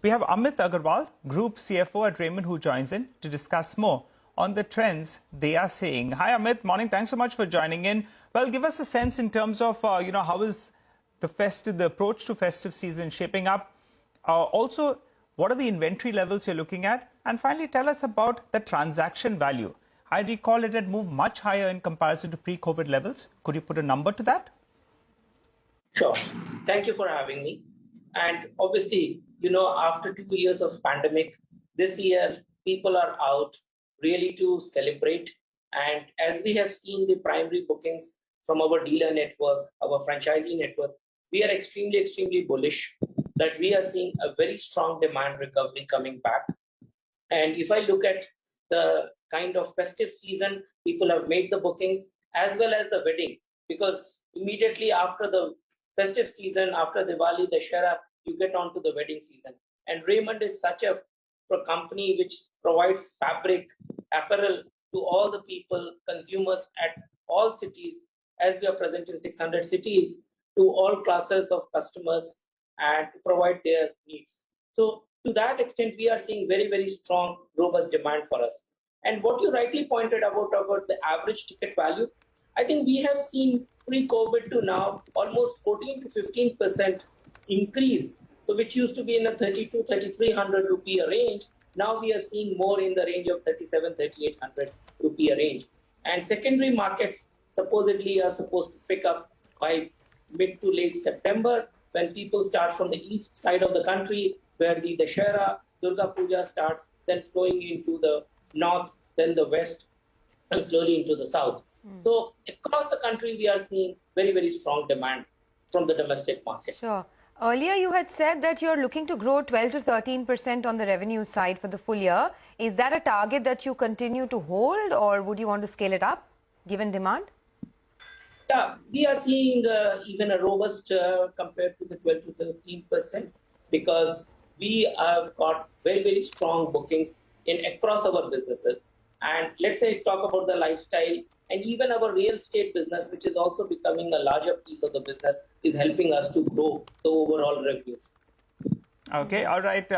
We have Amit Agarwal, Group CFO at Raymond, who joins in to discuss more on the trends they are seeing. Hi, Amit. Morning. Thanks so much for joining in. Well, give us a sense in terms of, how is the approach to festive season shaping up? Also, what are the inventory levels you're looking at? And finally, tell us about the transaction value. I recall it had moved much higher in comparison to pre-COVID levels. Could you put a number to that? Sure. Thank you for having me. And obviously, after 2 years of pandemic, this year people are out really to celebrate. And as we have seen the primary bookings from our dealer network, our franchisee network, we are extremely, extremely bullish that we are seeing a very strong demand recovery coming back. And if I look at the kind of festive season, people have made the bookings as well as the wedding, because immediately after the festive season, after Diwali, Dussehra, you get on to the wedding season. And Raymond is such a company which provides fabric, apparel to all the people, consumers at all cities, as we are present in 600 cities, to all classes of customers and to provide their needs. So to that extent, we are seeing very, very strong, robust demand for us. And what you rightly pointed about the average ticket value, I think we have seen pre-COVID to now almost 14 to 15% increase. So which used to be in a 3,300 rupee a range. Now we are seeing more in the range of 3,800 rupee a range. And secondary markets supposedly are supposed to pick up by mid to late September, when people start from the east side of the country, where the Dussehra, Durga Puja starts, then flowing into the north, then the west, and slowly into the south. So across the country, we are seeing very, very strong demand from the domestic market. Sure. Earlier, you had said that you're looking to grow 12 to 13% on the revenue side for the full year. Is that a target that you continue to hold, or would you want to scale it up, given demand? Yeah, we are seeing even a robust compared to the 12 to 13%, because we have got very, very strong bookings across our businesses. And let's say talk about the lifestyle and even our real estate business, which is also becoming a larger piece of the business, is helping us to grow the overall revenues. Okay, all right.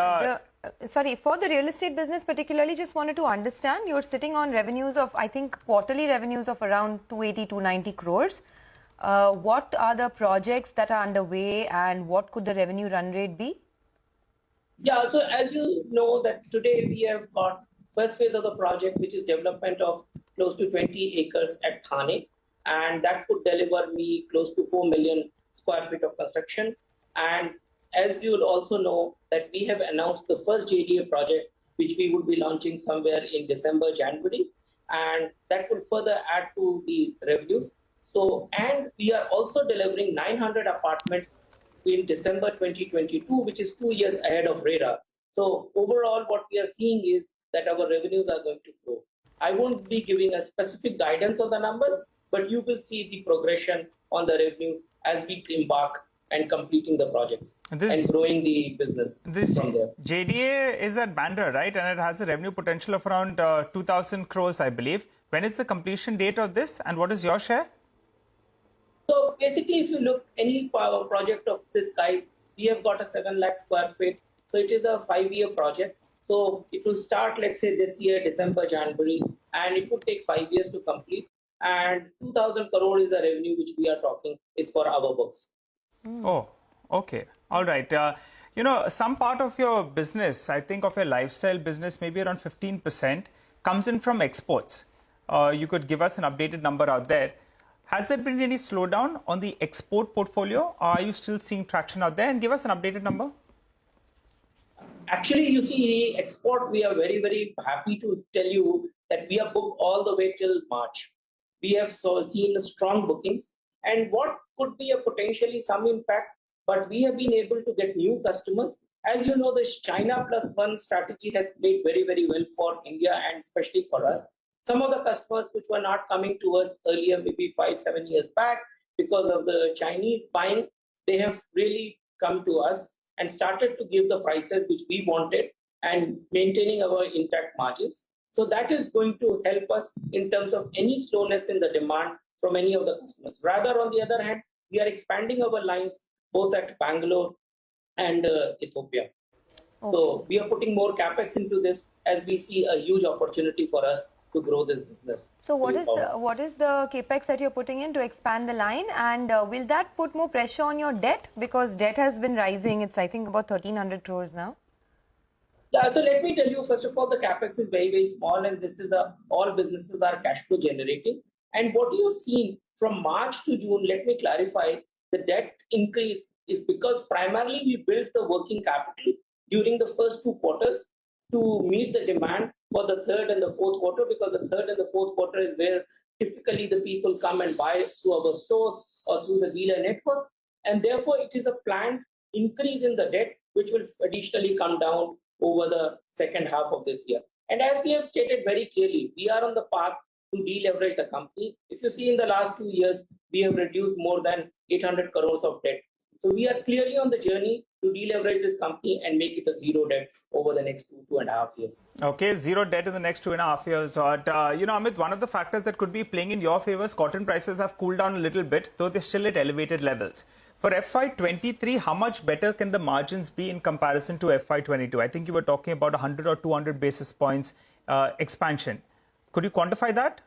Sorry, for the real estate business particularly, just wanted to understand, you're sitting on revenues of, I think, quarterly revenues of around 280, 290 crores. What are the projects that are underway and what could the revenue run rate be? Yeah, so as you know that today we have got first phase of the project, which is development of close to 20 acres at Thane, and that could deliver me close to 4 million square feet of construction. And as you would also know that we have announced the first JDA project, which we would be launching somewhere in December, January, and that will further add to the revenues. So, and we are also delivering 900 apartments in December 2022, which is 2 years ahead of radar. So overall, what we are seeing is that our revenues are going to grow. I won't be giving a specific guidance on the numbers, but you will see the progression on the revenues as we embark and completing the projects and growing the business from there. JDA is at Bandra, right? And it has a revenue potential of around 2,000 crores, I believe. When is the completion date of this and what is your share? So basically, if you look any project of this kind, we have got a 7 lakh square feet. So it is a 5-year project. So it will start, let's say, this year, December, January, and it would take 5 years to complete. And 2,000 crore is the revenue which we are talking is for our books. Oh, okay. All right. Some part of your business, I think of your lifestyle business, maybe around 15%, comes in from exports. You could give us an updated number out there. Has there been any slowdown on the export portfolio? Are you still seeing traction out there? And give us an updated number. Actually, you see, export, we are very, very happy to tell you that we are booked all the way till March. We have seen strong bookings, and what could be a potentially some impact, but we have been able to get new customers. As you know, this China plus one strategy has played very, very well for India and especially for us. Some of the customers which were not coming to us earlier, maybe 5-7 years back, because of the Chinese buying, they have really come to us and started to give the prices which we wanted and maintaining our intact margins. So that is going to help us in terms of any slowness in the demand from any of the customers. Rather, on the other hand, we are expanding our lines both at Bangalore and Ethiopia. So we are putting more capex into this as we see a huge opportunity for us to grow this business. So what is the capex that you're putting in to expand the line, and will that put more pressure on your debt, because debt has been rising? It's I think about 1300 crores now. Yeah, so let me tell you, first of all, the capex is very, very small, and this is all businesses are cash flow generating. And what you've seen from March to June, let me clarify, the debt increase is because primarily we built the working capital during the first 2 quarters to meet the demand for the third and the fourth quarter, because the third and the fourth quarter is where typically the people come and buy through our stores or through the dealer network. And therefore, it is a planned increase in the debt, which will additionally come down over the second half of this year. And as we have stated very clearly, we are on the path to deleverage the company. If you see in the last 2 years, we have reduced more than 800 crores of debt. So we are clearly on the journey to deleverage this company and make it a zero debt over the next 2.5 years. Okay, zero debt in the next 2.5 years. Amit, one of the factors that could be playing in your favor is cotton prices have cooled down a little bit, though they're still at elevated levels. For FY23, how much better can the margins be in comparison to FY22? I think you were talking about 100 or 200 basis points expansion. Could you quantify that?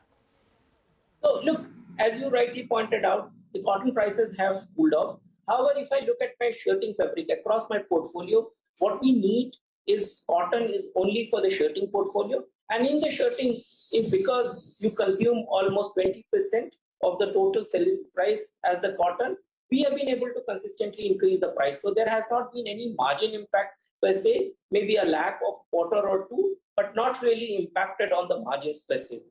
So look, as you rightly pointed out, the cotton prices have cooled off. However, if I look at my shirting fabric across my portfolio, what we need is cotton is only for the shirting portfolio. And in the shirting, if because you consume almost 20% of the total selling price as the cotton, we have been able to consistently increase the price. So there has not been any margin impact per se, maybe a lack of quarter or two, but not really impacted on the margins per se.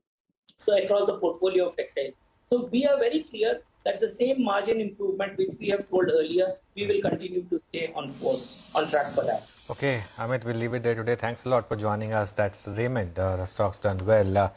So across the portfolio of textiles. So we are very clear that the same margin improvement which we have told earlier, we will continue to stay on track for that. Okay, Amit, we'll leave it there today. Thanks a lot for joining us. That's Raymond. The stock's done well.